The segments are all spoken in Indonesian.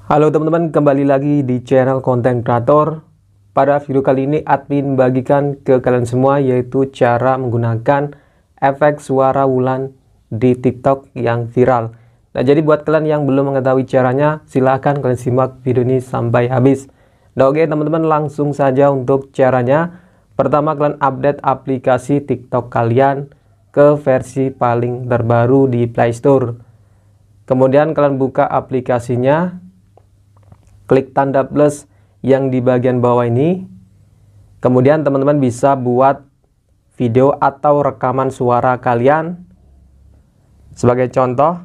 Halo teman-teman, kembali lagi di channel Konten Kreator. Pada video kali ini admin bagikan ke kalian semua yaitu cara menggunakan efek suara Wulan di TikTok yang viral. Nah, jadi buat kalian yang belum mengetahui caranya, silahkan kalian simak video ini sampai habis. Nah, oke teman-teman, langsung saja untuk caranya. Pertama, kalian update aplikasi TikTok kalian ke versi paling terbaru di Play Store. Kemudian kalian buka aplikasinya, klik tanda plus yang di bagian bawah ini. Kemudian teman-teman bisa buat video atau rekaman suara kalian. Sebagai contoh,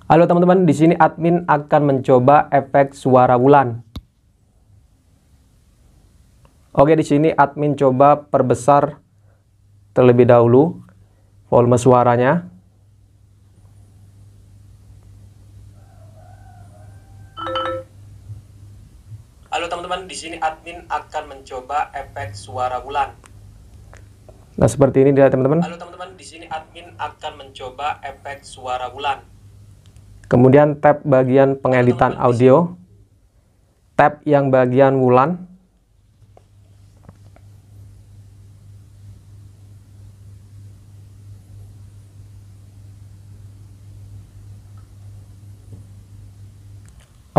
halo teman-teman, di sini admin akan mencoba efek suara Wulan. Oke, di sini admin coba perbesar terlebih dahulu volume suaranya. Halo teman-teman, di sini admin akan mencoba efek suara Wulan. Nah, seperti ini dia teman-teman. Halo teman-teman, di sini admin akan mencoba efek suara Wulan. Kemudian tab bagian pengeditan audio. Tab yang bagian Wulan.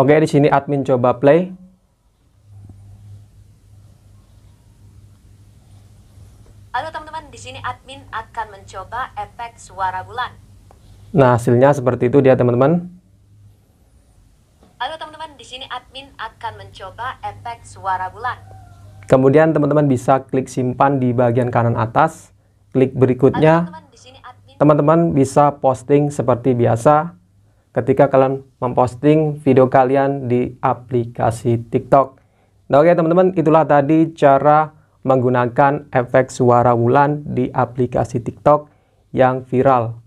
Oke, di sini admin coba play. Halo teman-teman, di sini admin akan mencoba efek suara Wulan. Nah, hasilnya seperti itu dia teman-teman. Halo teman-teman, di sini admin akan mencoba efek suara Wulan. Kemudian teman-teman bisa klik simpan di bagian kanan atas. Klik berikutnya. Teman-teman bisa posting seperti biasa ketika kalian memposting video kalian di aplikasi TikTok. Nah, oke teman-teman, itulah tadi cara menggunakan efek suara Wulan di aplikasi TikTok yang viral.